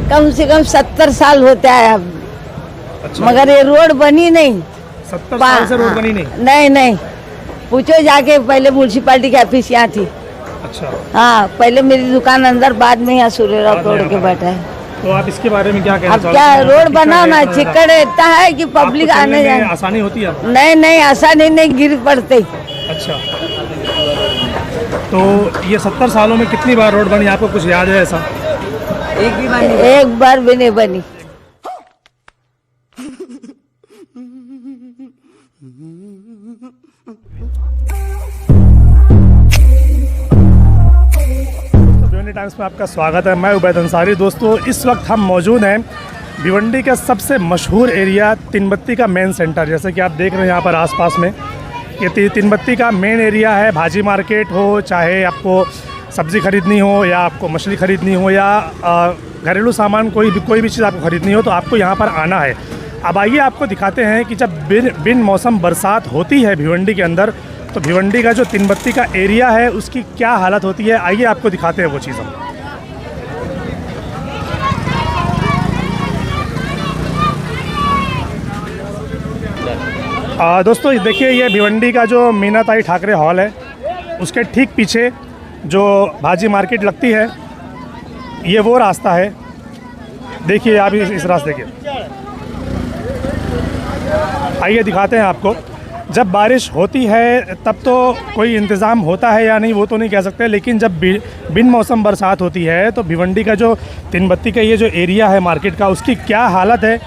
कम से कम 70 साल होते हैं अब। अच्छा, मगर ये रोड बनी नहीं। 70 साल से रोड बनी नहीं? नहीं नहीं, पूछो जाके, पहले म्यूनसिपालिटी की ऑफिस यहाँ थी। अच्छा, हाँ, पहले मेरी दुकान अंदर, बाद में यहाँ सूर्यराव तोड़ के बैठा है। तो आप इसके बारे में क्या कहना अब चाहते हैं? क्या रोड बनाओ ना, चिक्कड़ इतना है कि पब्लिक आने जाने आसानी होती है? नहीं नहीं, आसानी नहीं, गिर पड़ते। अच्छा, तो ये 70 सालों में कितनी बार रोड बनी, आपको कुछ याद है ऐसा? एक बार भी नहीं बनी। भिवंडी टाइम्स में आपका स्वागत है। मैं उबैद अंसारी। दोस्तों, इस वक्त हम मौजूद हैं भिवंडी का सबसे मशहूर एरिया तीनबत्ती का मेन सेंटर। जैसे कि आप देख रहे हैं यहाँ पर आसपास में, ये तीनबत्ती का मेन एरिया है। भाजी मार्केट हो, चाहे आपको सब्ज़ी खरीदनी हो, या आपको मछली खरीदनी हो, या घरेलू सामान कोई भी चीज़ आपको खरीदनी हो, तो आपको यहाँ पर आना है। अब आइए आपको दिखाते हैं कि जब बिन मौसम बरसात होती है भिवंडी के अंदर, तो भिवंडी का जो तीनबत्ती का एरिया है उसकी क्या हालत होती है। आइए आपको दिखाते हैं वो चीज़ हम। दोस्तों देखिए, ये भिवंडी का जो मीनाताई ठाकरे हॉल है, उसके ठीक पीछे जो भाजी मार्केट लगती है, ये वो रास्ता है। देखिए आप इस रास्ते के, आइए दिखाते हैं आपको। जब बारिश होती है तब तो कोई इंतज़ाम होता है या नहीं वो तो नहीं कह सकते, लेकिन जब बिन मौसम बरसात होती है तो भिवंडी का जो तीनबत्ती का ये जो एरिया है मार्केट का, उसकी क्या हालत है,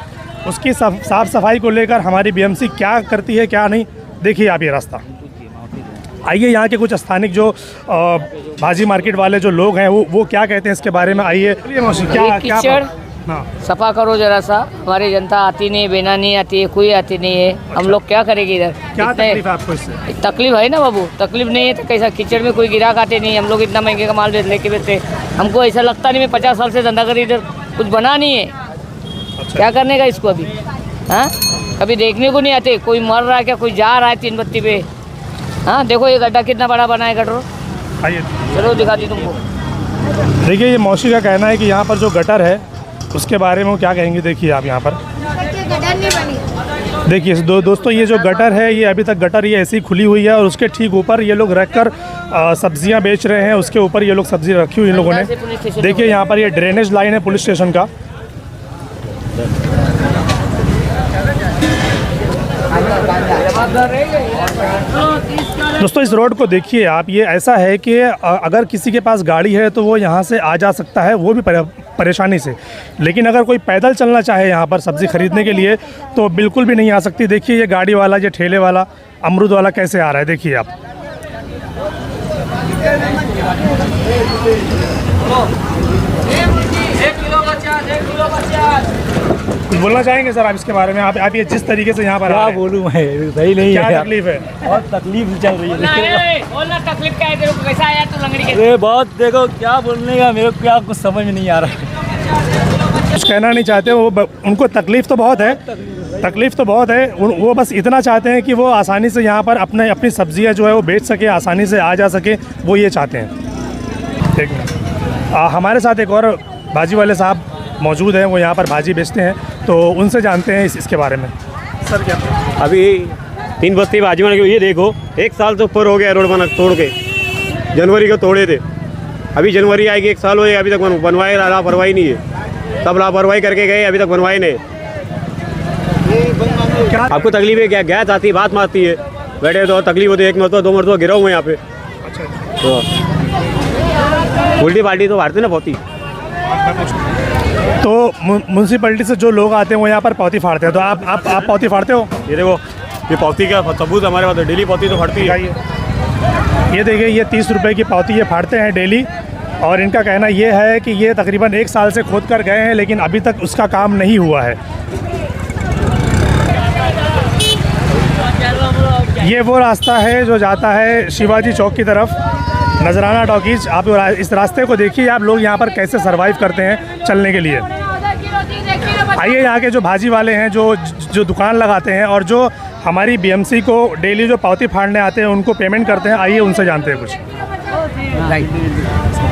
उसकी साफ़ सफाई को लेकर हमारी बीएमसी क्या करती है क्या नहीं। देखिए आप ये रास्ता। आइए यहाँ के कुछ स्थानिक जो भाजी मार्केट वाले जो लोग हैं वो क्या कहते हैं इसके बारे में। आइए, क्या सफा करो जरा सा। हमारी जनता आती नहीं, बेना नहीं आती है, कोई आती नहीं है। अच्छा। हम लोग क्या करेंगे इधर? क्या तकलीफ है आपको इससे? तकलीफ है ना बाबू, तकलीफ नहीं है तो कैसा? कीचड़ में कोई गिराक आते नहीं। हम लोग इतना महंगे का माल लेके बेचते, हमको ऐसा लगता नहीं। मैं 50 साल से धंधा करी, इधर कुछ बना नहीं है। अच्छा। क्या करने का इसको अभी? हाँ, कभी देखने को नहीं आते। कोई मर रहा है क्या, कोई जा रहा है तीनबत्ती पे? हाँ, देखो ये गड्ढा कितना बड़ा बना है। गटर आइए चलो दिखाती तुमको। देखिए, ये मौसी का कहना है कि यहाँ पर जो गटर है उसके बारे में वो क्या कहेंगे। देखिए आप यहाँ पर, गटर नहीं बनी। देखिए दोस्तों, ये जो गटर है, ये अभी तक गटर ये ऐसी खुली हुई है, और उसके ठीक ऊपर ये लोग रख कर सब्जियाँ बेच रहे हैं। उसके ऊपर ये लोग सब्जी रखी हुई इन लोगों ने। देखिए यहाँ पर ये ड्रेनेज लाइन है पुलिस स्टेशन का। दोस्तों, इस रोड को देखिए आप। ये ऐसा है कि अगर किसी के पास गाड़ी है तो वो यहाँ से आ जा सकता है, वो भी परेशानी से। लेकिन अगर कोई पैदल चलना चाहे यहाँ पर सब्ज़ी खरीदने के लिए तो बिल्कुल भी नहीं आ सकती। देखिए ये गाड़ी वाला, ये ठेले वाला, अमरूद वाला कैसे आ रहा है, देखिए आप। कुछ बोलना चाहेंगे सर आप इसके बारे में? आप ये जिस तरीके से यहाँ पर क्या बोलूँ मैं, सही नहीं है। क्या तकलीफ है? बहुत तकलीफ चल रही है। तकलीफ क्या है? देखो कैसा आया तू लंगड़ी के। अरे बहुत, देखो क्या बोलने का, मेरे को क्या कुछ समझ में नहीं आ रहा है। कुछ कहना नहीं चाहते वो, उनको तकलीफ़ तो बहुत है, तकलीफ़ तो बहुत है। वो बस इतना चाहते हैं कि वो आसानी से यहाँ पर अपनी सब्जियाँ जो है वो बेच सके, आसानी से आ जा सके, वो ये चाहते हैं। ठीक है, हमारे साथ एक और भाजी वाले साहब मौजूद हैं, वो यहाँ पर भाजी बेचते हैं, तो उनसे जानते हैं इसके बारे में। सर क्या अभी तीनबत्ती भाजी बना के, ये देखो 1 साल तो ऊपर हो गया रोड बना तोड़ के। जनवरी को तोड़े थे, अभी जनवरी आएगी 1 साल हो गया, अभी तक बनवाए लापरवाही नहीं है। तब लापरवाही करके गए, अभी तक बनवाए नहीं। आपको तकलीफ है क्या? गैस आती है, बात मारती है, बैठे तो तकलीफ होती है। 1 मरतबा 2 मरतबा गिरा हुआ यहाँ पे। अच्छा, तो उल्टी पार्टी तो मारते ना बहुत ही। तो म्यूनसिपैलिटी से जो लोग आते हैं वो यहाँ पर पौती फाड़ते हैं, तो आप पौती फाड़ते हो? ये देखो, ये पौती का सबूत हमारे पास, डेली पौती तो फाड़ती है। ये देखिए, ये 30 रुपये की पौती ये फाड़ते हैं डेली, और इनका कहना ये है कि ये तकरीबन 1 साल से खोद कर गए हैं, लेकिन अभी तक उसका काम नहीं हुआ है। ये वो रास्ता है जो जाता है शिवाजी चौक की तरफ, नजराना टॉकीज। आप इस रास्ते को देखिए, आप लोग यहाँ पर कैसे सरवाइव करते हैं चलने के लिए। आइए यहाँ के जो भाजी वाले हैं, जो दुकान लगाते हैं और जो हमारी बीएमसी को डेली जो पावती फाड़ने आते हैं उनको पेमेंट करते हैं, आइए उनसे जानते हैं कुछ।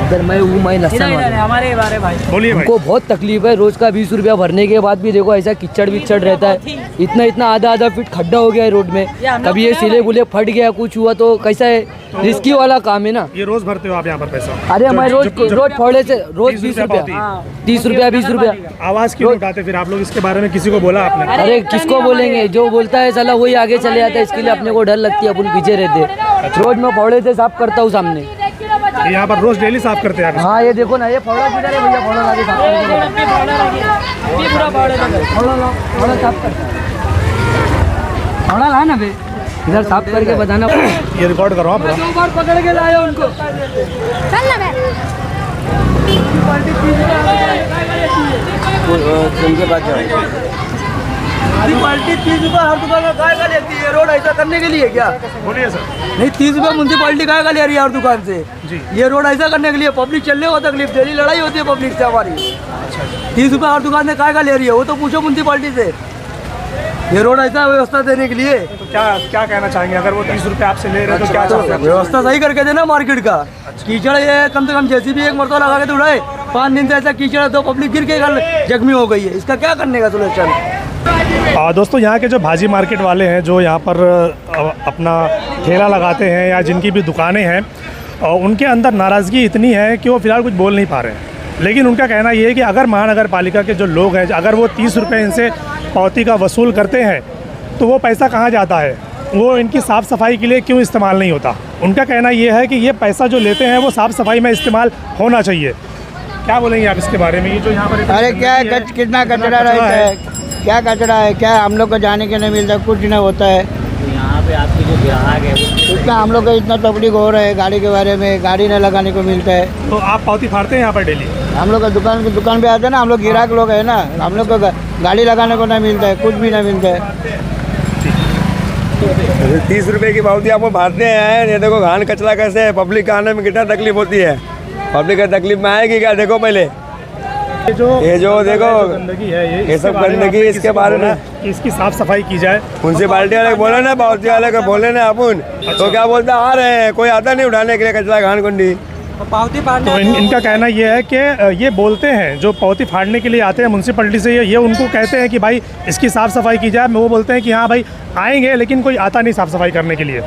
इधर मैं लसन वाला हमारे बारे भाई बोलिए भाई। हमको बहुत तकलीफ है। रोज का 20 रुपया भरने के बाद भी देखो ऐसा कीचड़ विचड़ रहता है। इतना आधा फीट खड्डा हो गया है रोड में। कभी ये सिले बुले फट गया, कुछ हुआ तो कैसा है, रिस्की वाला काम है ना। ये रोज भरते हो आप यहाँ पर पैसा? अरे हमारे रोज फोड़े से रोज 20 रुपया, 30 रुपया 20 रुपया। आवाज क्यों उठाते फिर आप लोग? इसके बारे में किसी को बोला आपने? अरे किसको बोलेंगे, जो बोलता है साला वही आगे चले जाता है। इसके लिए अपने को डर लगती है, अपन पीछे रहते। रोज मैं फोड़े से साफ करता हूँ सामने। यहाँ पर रोज डेली साफ करते हैं आप? हाँ ये देखो ना, ये फोड़ा किधर है भैया? फोड़ा लाके साफ करके फोड़ा साफ करता है। फोड़ा ला ना बे, इधर साफ करके बताना। ये रिकॉर्ड करो आप। पकड़ के लाए उनको। चल ना बे उनके पास जाओ। म्यूनसिपाल्टी 30 रुपये हर दुकान में काय का लेती है? रोड ऐसा करने के लिए क्या? बोलिए सर। नहीं 30 रुपये म्यूनसिपाल्टी काय का ले रही है हर दुकान से? जी। ये रोड ऐसा करने के लिए पब्लिक चलने को तकलीफ, डेली लड़ाई होती है पब्लिक से हमारी। 30 रुपये हर दुकान से काय का ले रही है? वो तो पूछो म्यूनसिपाल्टी से। ये रोड ऐसा व्यवस्था देने के लिए तो क्या कहना चाहेंगे? अगर वो 30 रुपये आपसे ले रहे हैं तो क्या चाहते हैं? व्यवस्था सही करके देना मार्केट का। कीचड़ ये कम से कम JCB एक मरतबा लगा के तो उड़ाए। 5 दिन से ऐसा कीचड़ है, तो पब्लिक गिर के जख्मी हो गई है। इसका क्या करने का सोल्यूशन? दोस्तों यहाँ के जो भाजी मार्केट वाले हैं, जो यहाँ पर अपना ठेला लगाते हैं या जिनकी भी दुकानें हैं, उनके अंदर नाराज़गी इतनी है कि वो फ़िलहाल कुछ बोल नहीं पा रहे हैं। लेकिन उनका कहना ये है कि अगर महानगर पालिका के जो लोग हैं, अगर वो 30 रुपये इनसे पावती का वसूल करते हैं तो वो पैसा कहाँ जाता है? वो इनकी साफ़ सफाई के लिए क्यों इस्तेमाल नहीं होता? उनका कहना ये है कि ये पैसा जो लेते हैं वो साफ़ सफाई में इस्तेमाल होना चाहिए। क्या बोलेंगे आप इसके बारे में? ये जो यहाँ पर अरे क्या कितना कचरा रहता है, क्या कचरा है, क्या हम लोग को जाने के नहीं मिलता, कुछ नहीं होता है। तो यहाँ पे आपके जो ग्राहक है इतना हम लोग का इतना तकलीफ हो रहा है गाड़ी के बारे में, गाड़ी नहीं लगाने को मिलता है। तो आप पावती फाड़ते हैं यहाँ पर डेली? हम लोग का दुकान पे आते हैं ना, हम लोग गिराक लोग है ना, हम लोग को गाड़ी लगाने को नहीं मिलता है, कुछ भी नहीं मिलता है। 30 रुपये की पावती आपको भरते हैं। ये देखो घान कचरा कैसे है, पब्लिक आने में कितना तकलीफ होती है। पब्लिक का तकलीफ में आएगी क्या? देखो पहले ये जो देखो गंदगी है, ये सब गंदगी, इसके बारे में कि इसकी साफ सफाई की जाए। म्यूनसिपाल्टी वाले बोले ना, पावती वाले को बोले ना अपन, तो क्या बोलते आ रहे हैं, कोई आता नहीं उठाने के लिए कचरा घान कुंडी। पावती तो इनका कहना ये है कि ये बोलते हैं, जो पावती फाड़ने के लिए आते हैं म्यूनसिपैलिटी से, ये उनको कहते हैं कि भाई इसकी साफ़ सफाई की जाए। वो बोलते हैं कि हाँ भाई आएंगे, लेकिन कोई आता नहीं साफ़ सफाई करने के लिए।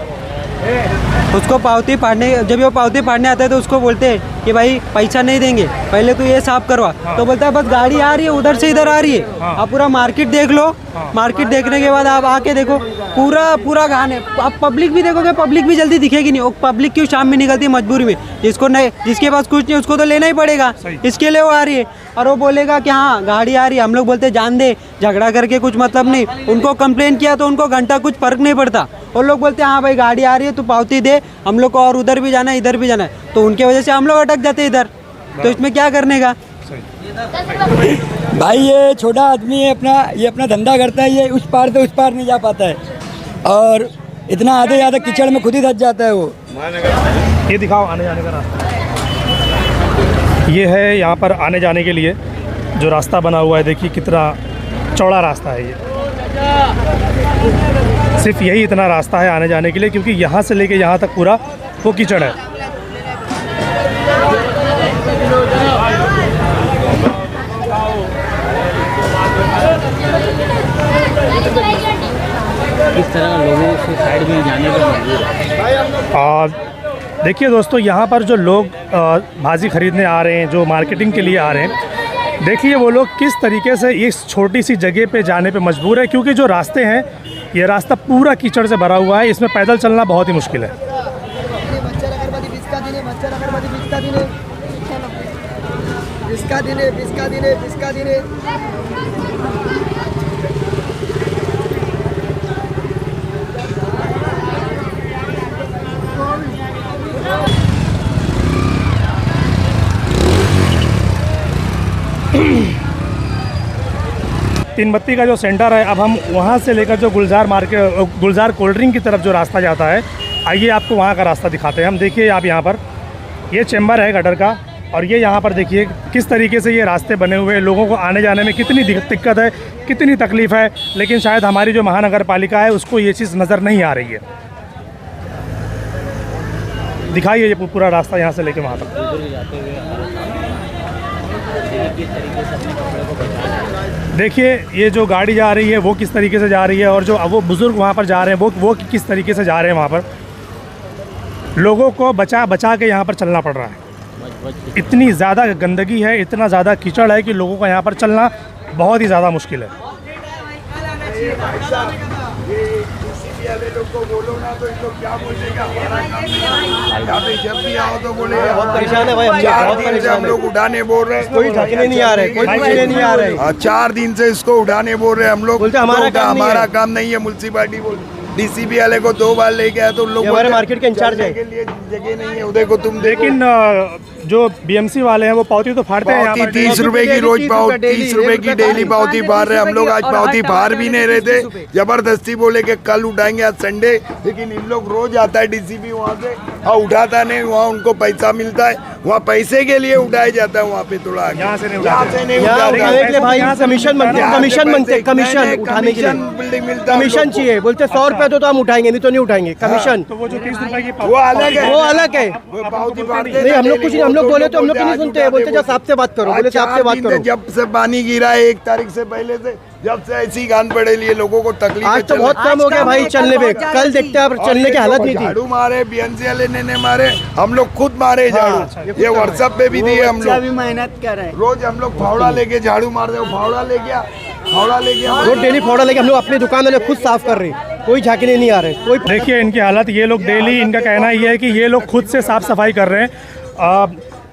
उसको पावती फाड़ने, जब वो पावती फाड़ने आता है तो उसको बोलते हैं कि भाई पैसा नहीं देंगे, पहले तो ये साफ करवा। तो बोलता है बस गाड़ी आ रही है, उधर से इधर आ रही है। आप पूरा मार्केट देख लो। मार्केट देखने के बाद आप आके देखो, पूरा घान है। आप पब्लिक भी देखोगे, पब्लिक भी जल्दी दिखेगी नहीं। वो पब्लिक क्यों शाम में निकलती है मजबूरी में, जिसको नहीं, जिसके पास कुछ नहीं उसको तो लेना ही पड़ेगा, इसके लिए वो आ रही है। और वो बोलेगा कि हाँ गाड़ी आ रही है, हम लोग बोलते जान दे, झगड़ा करके कुछ मतलब नहीं। उनको कंप्लेन किया तो उनको घंटा कुछ फर्क नहीं पड़ता। और लोग बोलते हैं हाँ भाई गाड़ी आ रही है, तू पावती दे, हम लोग को और उधर भी जाना है, इधर भी जाना है। तो उनके वजह से हम लोग अटक जाते हैं इधर। तो इसमें क्या करने का? भाई ये छोटा आदमी है, ये अपना धंधा करता है, ये उस पार से उस पार नहीं जा पाता है, और इतना आधे ज़्यादा कीचड़ में खुद ही धस जाता है वो। ये दिखाओ आने जाने का रास्ता। ये है यहाँ पर आने जाने के लिए जो रास्ता बना हुआ है। देखिए कितना चौड़ा रास्ता है। ये सिर्फ यही इतना रास्ता है आने जाने के लिए, क्योंकि यहाँ से लेके यहाँ तक पूरा वो कीचड़ है। इस तरह लोगों से साइड में जाने का मजबूर है। देखिए दोस्तों, यहाँ पर जो लोग भाजी खरीदने आ रहे हैं, जो मार्केटिंग के लिए आ रहे हैं, देखिए वो लोग किस तरीके से इस छोटी सी जगह पे जाने पे मजबूर है, क्योंकि जो रास्ते हैं, ये रास्ता पूरा कीचड़ से भरा हुआ है। इसमें पैदल चलना बहुत ही मुश्किल है। तीन बत्ती का जो सेंटर है, अब हम वहाँ से लेकर जो गुलजार कोल्ड ड्रिंक की तरफ जो रास्ता जाता है, आइए आपको वहाँ का रास्ता दिखाते हैं हम। देखिए आप यहाँ पर ये चैम्बर है गटर का, और ये यहाँ पर देखिए किस तरीके से ये रास्ते बने हुए हैं। लोगों को आने जाने में कितनी दिक्कत है, कितनी तकलीफ़ है, लेकिन शायद हमारी जो महानगर पालिका है उसको ये चीज़ नज़र नहीं आ रही है। दिखाइए ये पूरा रास्ता यहाँ से लेके वहाँ तक। देखिए ये जो गाड़ी जा रही है वो किस तरीके से जा रही है, और जो वो बुज़ुर्ग वहाँ पर जा रहे हैं वो किस तरीके से जा रहे हैं। वहाँ पर लोगों को बचा बचा के यहाँ पर चलना पड़ रहा है। इतनी ज़्यादा गंदगी है, इतना ज़्यादा कीचड़ है कि लोगों का यहाँ पर चलना बहुत ही ज़्यादा मुश्किल है। लोग को बोलो ना तो इन लोग क्या बोलेगा, यहाँ पे जब भी आओ तो बोले बहुत परेशान है भाई, बहुत परेशान। हम लोग उठाने बोल रहे हैं, कोई ढकने नहीं आ रहे, कोई पूछने नहीं आ रहे। 4 दिन से इसको उठाने बोल रहे हैं हम लोग, बोलते हमारा काम नहीं है। म्यूनसिपालिटी बोल डीसीपी वाले को 2 बार लेके आया तो लोग हमारे मार्केट के इंचार्ज है, जगह नहीं है उदय को तुम। लेकिन जो बीएमसी वाले हैं वो पावती तो फाड़ते हैं। 30 रुपए की रोज 30 रुपए की डेली पावती फाड़ रहे हैं। हम लोग आज पावती फाड़ भी नहीं रहे थे, जबरदस्ती बोले कि कल उठाएंगे, आज संडे। लेकिन इन लोग रोज आता है डीसीपी वहाँ से और उठाता नहीं, वहाँ उनको पैसा मिलता है, वहाँ पैसे के लिए उठाया जाता है। वहाँ पे थोड़ा यहाँ से नहीं उठाते भाई, कमीशन मांगते, कमीशन उठाने के लिए बिल्डिंग मिलता है, कमीशन चाहिए। बोलते 100 रुपए तो हम उठाएंगे, नहीं तो नहीं उठाएंगे, कमीशन। तो वो जो 30 रुपए की वो अलग है, वो अलग है। नहीं हम लोग कुछ नहीं, हम लोग बोले तो हम लोग नहीं सुनते, बोलते जब साहब से बात करो, बोले साहब से बात करो। जब से पानी गिरा है 1 तारीख से पहले से, जब से ऐसी गान पड़े लिए लोगों को तकलीफ। आज तो बहुत कम हो गया भाई चलने में, कल देखते हैं चलने की हालत नहीं थी। झाड़ू मारे बीएमसी वाले ने मारे, हम लोग खुद मारे झाड़ू, ये व्हाट्सएप पे भी दिए हम लोग। मेहनत कर रहे हैं रोज, हम लोग फावड़ा लेके झाड़ू मार रहे, फावड़ा ले गया, रोज डेली फावड़ा लेके हम लोग अपनी दुकान वाले खुद साफ कर रहे हैं, कोई झांकने नहीं आ रहे कोई। देखिए इनकी हालत, ये लोग डेली, इनका कहना ये है कि ये लोग खुद से साफ सफाई कर रहे हैं।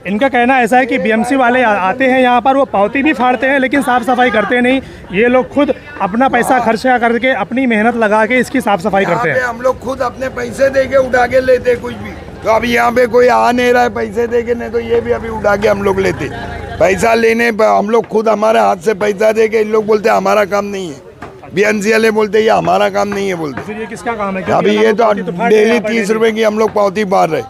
इनका कहना ऐसा है कि बीएमसी वाले आते हैं यहाँ पर, वो पावती भी फाड़ते हैं लेकिन साफ़ सफाई करते नहीं। ये लोग खुद अपना पैसा खर्चा करके, अपनी मेहनत लगा के इसकी साफ़ सफाई करते हैं। हम लोग खुद अपने पैसे दे के उठा के लेते कुछ भी, तो अभी यहाँ पे कोई आ नहीं रहा है पैसे दे के, नहीं तो ये भी अभी उठा के हम लोग लेते। पैसा लेने हम लोग खुद हमारे हाथ से पैसा दे के, इन लोग बोलते हमारा काम नहीं है, बीएमसी वाले बोलते ये हमारा काम नहीं है बोलते। फिर ये किसका काम है? अभी ये तो डेली 30 रुपए की हम लोग पावती मार रहे।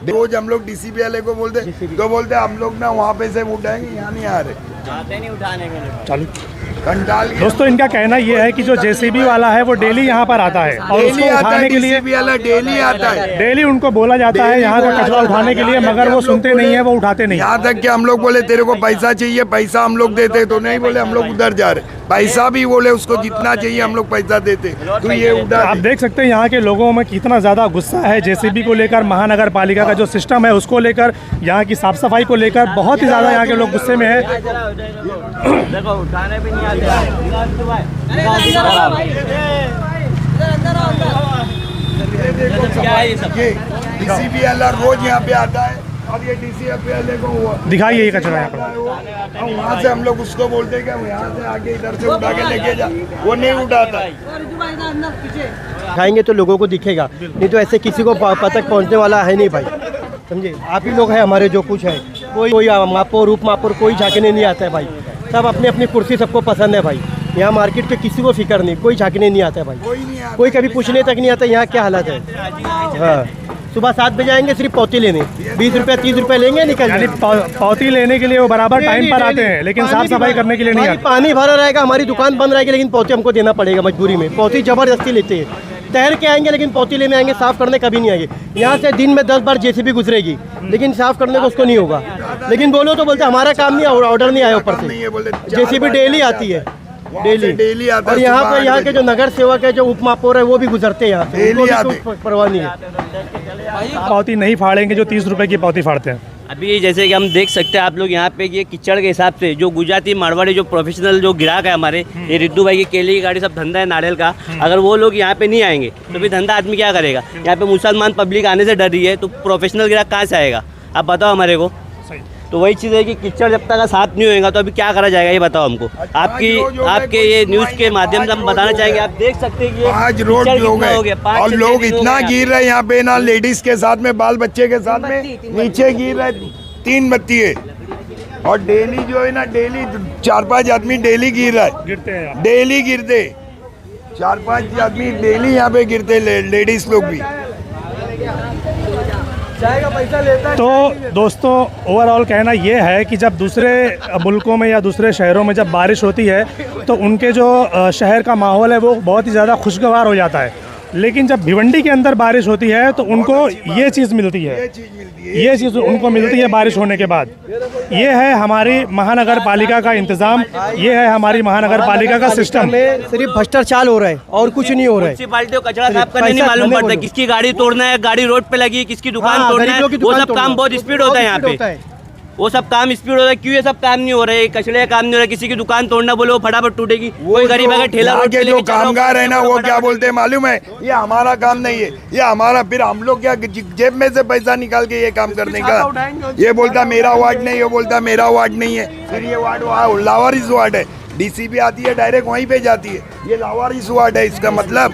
रोज हम लोग डीसीपी वाले को बोलते तो बोलते हम लोग ना वहाँ पे से उठाएंगे, यहाँ नहीं आ रहे, जाते नहीं उठाने के लिए। चलो दोस्तों, इनका कहना ये है कि जो जेसीबी वाला है वो डेली यहाँ पर आता है और उसको उठाने के लिए डेली आता है, डेली उनको बोला जाता है यहाँ का कचरा उठाने के लिए, मगर वो सुनते नहीं है, वो उठाते नहीं। यहाँ तक कि हम लोग बोले तेरे को पैसा चाहिए, पैसा हम लोग देते तो नहीं, बोले हम लोग उधर जा रहे, पैसा भी बोले उसको जितना चाहिए हम लोग पैसा देते, तो ये उधर। आप देख सकते हैं यहाँ के लोगों में कितना ज़्यादा गुस्सा है जेसीबी को लेकर, महानगर पालिका का जो सिस्टम है उसको लेकर, यहाँ की साफ सफाई को लेकर बहुत ही ज़्यादा यहाँ के लोग गुस्से में है। देखो उठाने भी नहीं आते। डीसीपी वाला रोज यहाँ पे आता है, अब ये डीसीपी वाले को दिखाइए ये कचरा यहाँ पर। वहाँ से हम लोग उसको बोलते हैं कि यहाँ से आगे इधर से उठा के लेके जा, वो नहीं उठाता। खाएंगे तो लोगों को दिखेगा, नहीं तो ऐसे किसी को तक पहुँचने वाला है नहीं भाई, समझे। आप ही लोग हैं हमारे, जो कुछ है, कोई मापो रूप मापो कोई झांकने नहीं आता है भाई, सब अपनी अपनी कुर्सी सबको पसंद है भाई। यहाँ मार्केट के किसी को फिक्र नहीं, कोई झांकने नहीं आता है भाई, कोई कभी पूछने तक नहीं आता यहाँ क्या हालत है। हाँ, सुबह 7 बजे आएंगे सिर्फ पावती लेने, 20 रुपये 30 रुपये लेंगे, निकल जाएंगे। पावती लेने के लिए वो बराबर टाइम पर आते हैं, लेकिन साफ सफाई करने के लिए नहीं आते। पानी भरा रहेगा, हमारी दुकान बंद रहेगी, लेकिन पावती हमको देना पड़ेगा मजबूरी में। पावती जबरदस्ती लेते हैं, तैर के आएंगे लेकिन पावती लेने आएंगे, साफ करने कभी नहीं आएंगे। यहाँ से दिन में 10 बार जेसीबी गुजरेगी, लेकिन साफ करने को उसको नहीं होगा। लेकिन बोलो तो बोलते हमारा काम नहीं, ऑर्डर नहीं आया ऊपर से। जेसीबी डेली आती है, डेली आता है। और यहाँ पे यहाँ के जो नगर सेवक है, जो उप महापौर है, वो भी गुजरते हैं यहाँ से, परवाह नहीं है। पावती नहीं फाड़ेंगे जो 30 रुपए की पावती फाड़ते हैं। अभी जैसे कि हम देख सकते हैं आप लोग यहाँ पे ये कीचड़ के हिसाब से जो गुजराती मारवाड़ी जो प्रोफेशनल जो ग्राहक है हमारे, ये रिद्धू भाई की केले की गाड़ी सब धंधा है नारियल का, अगर वो लोग यहाँ पे नहीं आएंगे तो फिर धंधा आदमी क्या करेगा। यहाँ पे मुसलमान पब्लिक आने से डर रही है, तो प्रोफेशनल ग्राहक कहाँ से आएगा, आप बताओ हमारे को। तो वही चीज़ है कि कीचड़ जब तक साफ नहीं होएगा तो अभी क्या करा जाएगा, ये बताओ हमको। आपके ये न्यूज़ के माध्यम से हम बताना चाहेंगे, आप देख सकते हैं कि 5 रोड लोग हैं और लोग इतना गिर रहे हैं यहाँ पे ना, लेडीज के साथ में, बाल बच्चे के साथ में नीचे गिर रहे, 3 बत्ती है। और डेली जो है ना, डेली 4-5 आदमी डेली गिर रहा है, डेली गिरते 4-5 आदमी डेली यहाँ पे गिरते, लेडीज लोग भी। तो दोस्तों ओवरऑल कहना ये है कि जब दूसरे मुल्कों में या दूसरे शहरों में जब बारिश होती है तो उनके जो शहर का माहौल है वो बहुत ही ज़्यादा खुशगवार हो जाता है, लेकिन जब भिवंडी के अंदर बारिश होती है तो उनको ये चीज़ मिलती है, ये चीज़ उनको मिलती है बारिश होने के बाद। ये है हमारी महानगर पालिका का इंतजाम, ये है हमारी महानगर पालिका का सिस्टम। सिर्फ भ्रष्टाचार हो रहा है और कुछ नहीं हो रहा है। म्युनिसिपालिटी को कचरा साफ करने नहीं मालूम पड़ता, किसकी गाड़ी तोड़ना है, गाड़ी रोड पे लगी, किसकी दुकान तोड़ना है, वो सब काम बहुत स्पीड होता है यहाँ पे, वो सब काम स्पीड हो रहा है। क्यों ये सब काम नहीं हो रहा है? कचरे का काम नहीं हो रहा है। किसी की दुकान तोड़ना बोलो वो फटाफट टूटेगी, कोई गरीब अगर ठेला रोड पे जो कामगार है ना वो क्या बोलते हैं मालूम है, ये हमारा काम नहीं है, ये हमारा, फिर हम लोग क्या जेब में से पैसा निकाल के ये काम करने का। ये बोलता मेरा वार्ड नहीं, ये बोलता मेरा वार्ड नहीं है, फिर ये वार्ड लावारिस वार्ड है, डीसीपी आती है डायरेक्ट वहीं पे जाती है, ये लावारिस वार्ड है, इसका मतलब।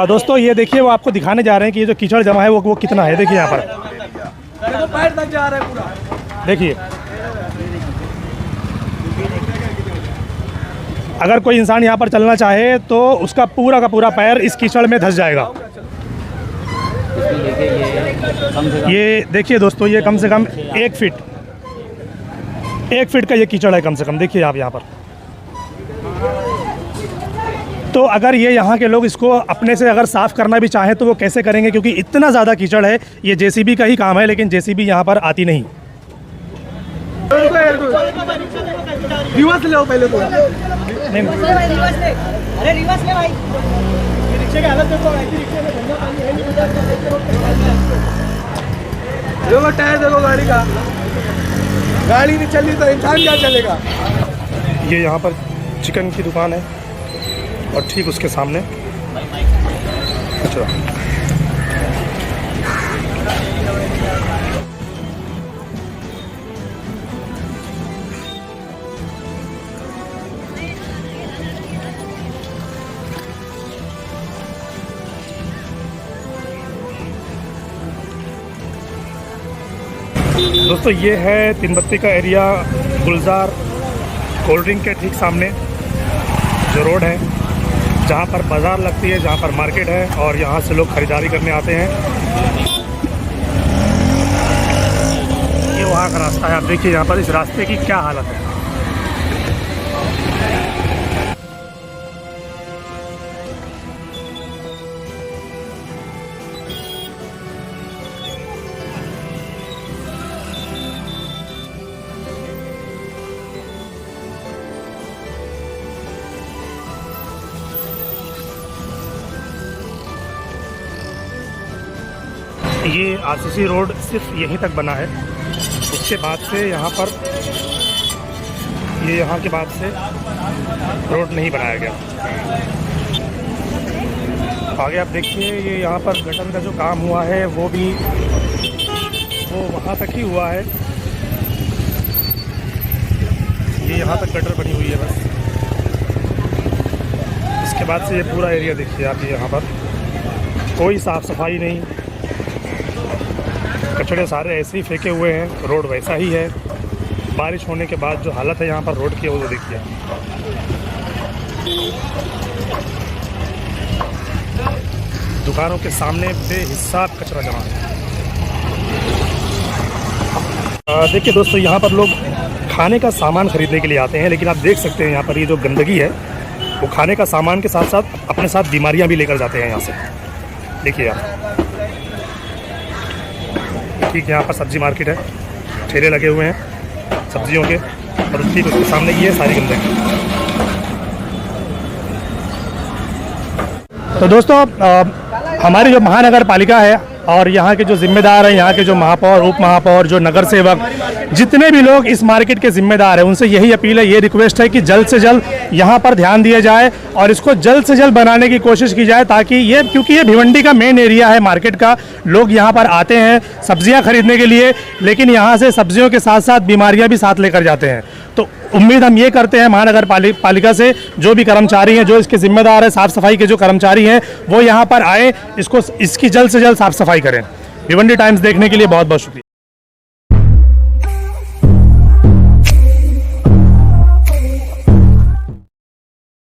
दोस्तों ये देखिए, वो आपको दिखाने जा रहे हैं कि ये जो कीचड़ जमा है वो कितना है। देखिए यहाँ पर पैर तक जा रहा है पूरा। देखिए, अगर कोई इंसान यहाँ पर चलना चाहे तो उसका पूरा का पूरा पैर इस कीचड़ में धंस जाएगा। ये देखिए दोस्तों, ये कम से कम 1 फीट का ये कीचड़ है कम से कम। देखिए आप यहाँ पर, तो अगर ये यहाँ के लोग इसको अपने से अगर साफ़ करना भी चाहें तो वो कैसे करेंगे, क्योंकि इतना ज़्यादा कीचड़ है। ये जेसीबी का ही काम है, लेकिन जेसीबी यहाँ पर आती नहीं। रिवर्स ले पहले तो। नहीं, अरे रिवर्स ले भाई। रिक्शे की हालत देखो, रिक्शे में गंदा पानी है। देखो टायर देखो गाड़ी का, गाड़ी नहीं चल रही तो इंसान क्या चलेगा। ये यहाँ पर चिकन की दुकान है और ठीक उसके सामने अच्छा दोस्तों, ये है तीनबत्ती का एरिया, गुलजार कोल्ड ड्रिंक के ठीक सामने जो रोड है, जहाँ पर बाज़ार लगती है, जहाँ पर मार्केट है और यहाँ से लोग ख़रीदारी करने आते हैं। ये वहाँ का रास्ता है। आप देखिए यहाँ पर इस रास्ते की क्या हालत है। ये आरसीसी रोड सिर्फ यहीं तक बना है, उसके बाद से यहाँ पर ये यहाँ के बाद से रोड नहीं बनाया गया। आगे आप देखिए, ये यहाँ पर गटर का जो काम हुआ है वो वहाँ तक ही हुआ है। ये यहाँ तक गटर बनी हुई है बस। इसके बाद से ये पूरा एरिया देखिए आप, यहाँ पर कोई साफ़ सफाई नहीं, कचड़े सारे ऐसे ही फेंके हुए हैं, रोड वैसा ही है। बारिश होने के बाद जो हालत है यहाँ पर रोड की, वो तो देखिए। दुकानों के सामने बेहिसाब कचरा जमा है। देखिए दोस्तों, यहाँ पर लोग खाने का सामान खरीदने के लिए आते हैं, लेकिन आप देख सकते हैं यहाँ पर ये जो गंदगी है वो खाने का सामान के साथ साथ अपने साथ बीमारियाँ भी लेकर जाते हैं यहाँ से। देखिए आप, ठीक यहाँ पर सब्जी मार्केट है, ठेले लगे हुए हैं सब्जियों के, और ठीक उसके सामने ये सारी गंदगी। तो दोस्तों, हमारी जो महानगर पालिका है और यहाँ के जो जिम्मेदार हैं, यहाँ के जो महापौर, उप महापौर, जो नगर सेवक, जितने भी लोग इस मार्केट के जिम्मेदार हैं, उनसे यही अपील है, ये रिक्वेस्ट है कि जल्द से जल्द यहाँ पर ध्यान दिया जाए और इसको जल्द से जल्द बनाने की कोशिश की जाए, ताकि ये, क्योंकि ये भिवंडी का मेन एरिया है मार्केट का, लोग यहाँ पर आते हैं सब्जियाँ खरीदने के लिए, लेकिन यहाँ से सब्जियों के साथ साथ बीमारियाँ भी साथ लेकर जाते हैं। तो उम्मीद हम ये करते हैं महानगर पालिका से, जो भी कर्मचारी हैं, जो इसके जिम्मेदार हैं, साफ़ सफाई के जो कर्मचारी हैं, वो यहाँ पर आए, इसकी जल्द से जल्द साफ़ सफाई करें। भिवंडी टाइम्स देखने के लिए बहुत बहुत शुक्रिया।